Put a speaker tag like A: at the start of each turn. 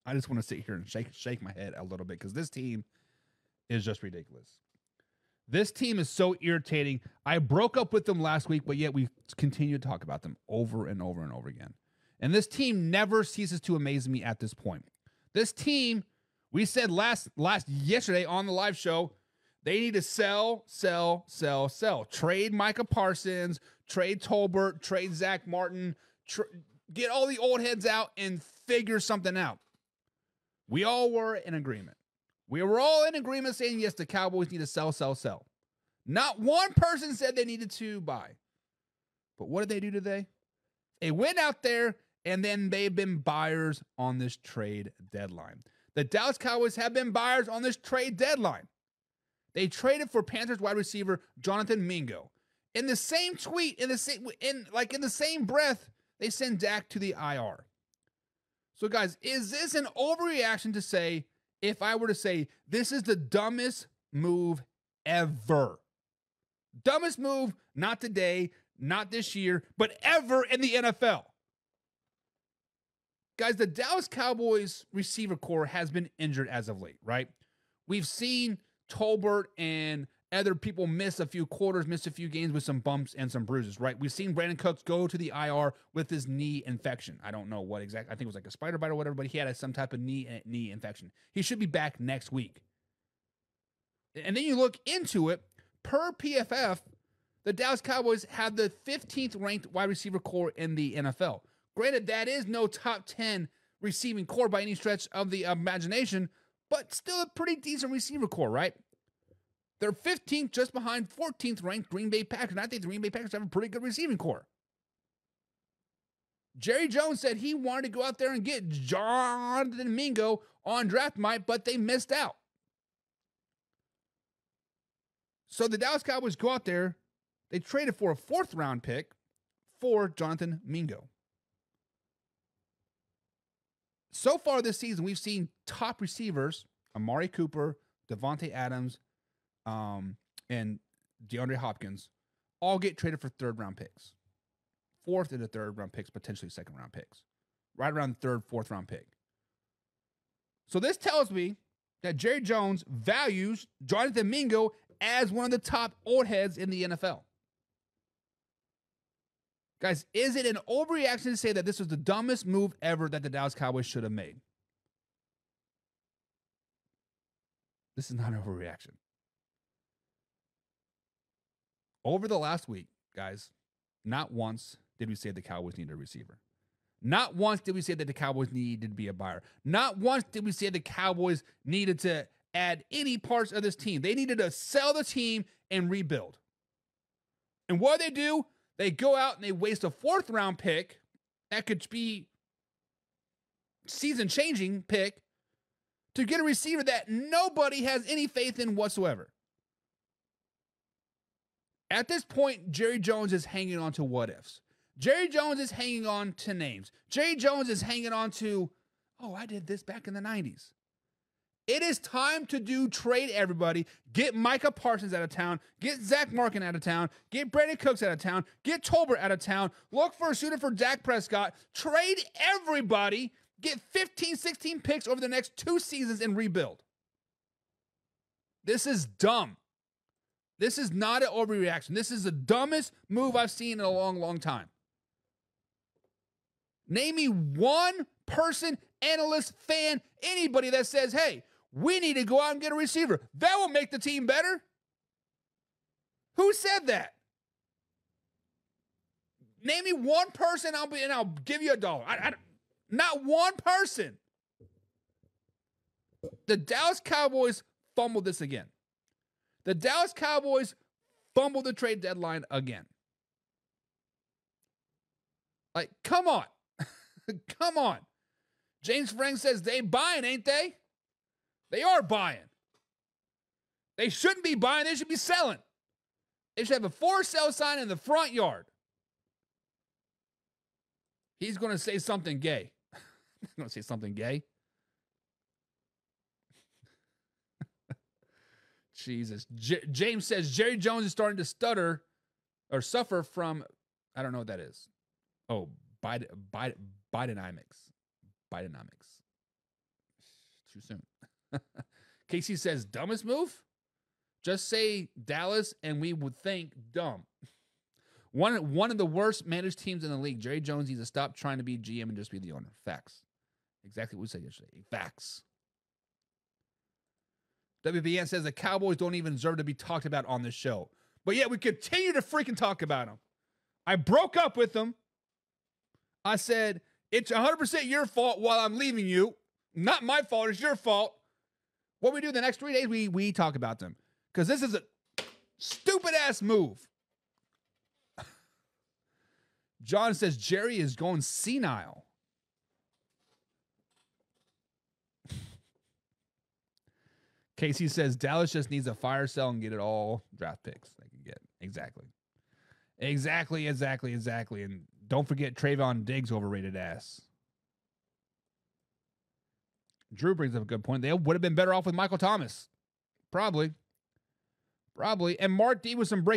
A: I just want to sit here and shake my head a little bit because this team is just ridiculous. This team is so irritating. I broke up with them last week, but yet we continue to talk about them over and over and over again. And this team never ceases to amaze me at this point. This team, we said yesterday on the live show, they need to sell. Trade Micah Parsons, trade Tolbert, trade Zach Martin, get all the old heads out and figure something out. We all were in agreement. We were all in agreement saying, yes, the Cowboys need to sell. Not one person said they needed to buy. But what did they do today? They went out there, and then they've been buyers on this trade deadline. The Dallas Cowboys have been buyers on this trade deadline. They traded for Panthers wide receiver Jonathan Mingo. In the same tweet, in the same breath, they send Dak to the IR. So, guys, is this an overreaction to say, if I were to say, this is the dumbest move ever? Dumbest move, not today, not this year, but ever in the NFL. Guys, the Dallas Cowboys receiver core has been injured as of late, right? We've seen Tolbert and other people miss a few quarters, miss a few games with some bumps and some bruises, right? We've seen Brandon Cooks go to the IR with his knee infection. I don't know what exactly. I think it was like a spider bite or whatever, but he had some type of knee infection. He should be back next week. And then you look into it, per PFF, the Dallas Cowboys have the 15th ranked wide receiver core in the NFL. Granted, that is no top 10 receiving core by any stretch of the imagination, but still a pretty decent receiver core, right? They're 15th, just behind 14th ranked Green Bay Packers. And I think the Green Bay Packers have a pretty good receiving core. Jerry Jones said he wanted to go out there and get Jonathan Mingo on draft night, but they missed out. So the Dallas Cowboys go out there. They traded for a 4th round pick for Jonathan Mingo. So far this season, we've seen top receivers, Amari Cooper, Devontae Adams, and DeAndre Hopkins, all get traded for 3rd round picks. 4th and the 3rd round picks, potentially 2nd round picks. Right around the 3rd, 4th round pick. So this tells me that Jerry Jones values Jonathan Mingo as one of the top old heads in the NFL. Guys, is it an overreaction to say that this was the dumbest move ever that the Dallas Cowboys should have made? This is not an overreaction. Over the last week, guys, not once did we say the Cowboys needed a receiver. Not once did we say that the Cowboys needed to be a buyer. Not once did we say the Cowboys needed to add any parts of this team. They needed to sell the team and rebuild. And what do? They go out and they waste a 4th round pick that could be season-changing pick to get a receiver that nobody has any faith in whatsoever. At this point, Jerry Jones is hanging on to what-ifs. Jerry Jones is hanging on to names. Jerry Jones is hanging on to, I did this back in the 90s. It is time to trade everybody. Get Micah Parsons out of town. Get Zach Martin out of town. Get Brandon Cooks out of town. Get Tolbert out of town. Look for a suitor for Dak Prescott. Trade everybody. Get 15, 16 picks over the next 2 seasons and rebuild. This is dumb. This is not an overreaction. This is the dumbest move I've seen in a long, long time. Name me one person, analyst, fan, anybody that says, hey, we need to go out and get a receiver. That will make the team better. Who said that? Name me one person, I'll give you $1. Not one person. The Dallas Cowboys fumbled this again. The Dallas Cowboys fumbled the trade deadline again. Like, come on. Come on. James Frank says they buying, ain't they? They are buying. They shouldn't be buying. They should be selling. They should have a for sale sign in the front yard. He's going to say something gay. He's going to say something gay. Jesus. James says Jerry Jones is starting to stutter or suffer from, I don't know what that is. Oh, Bidenomics. Too soon. Casey says, dumbest move? Just say Dallas and we would think dumb. One of the worst managed teams in the league. Jerry Jones needs to stop trying to be GM and just be the owner. Facts. Exactly what we said yesterday. Facts. WBN says the Cowboys don't even deserve to be talked about on this show. But yet we continue to freaking talk about them. I broke up with them. I said, it's 100% your fault while I'm leaving you. Not my fault. It's your fault. What we do the next 3 days, we talk about them. Because this is a stupid-ass move. John says Jerry is going senile. Casey says Dallas just needs a fire sale and get it all draft picks they can get. Exactly. And don't forget Trayvon Diggs' overrated ass. Drew brings up a good point. They would have been better off with Michael Thomas. Probably. And Mark D with some break.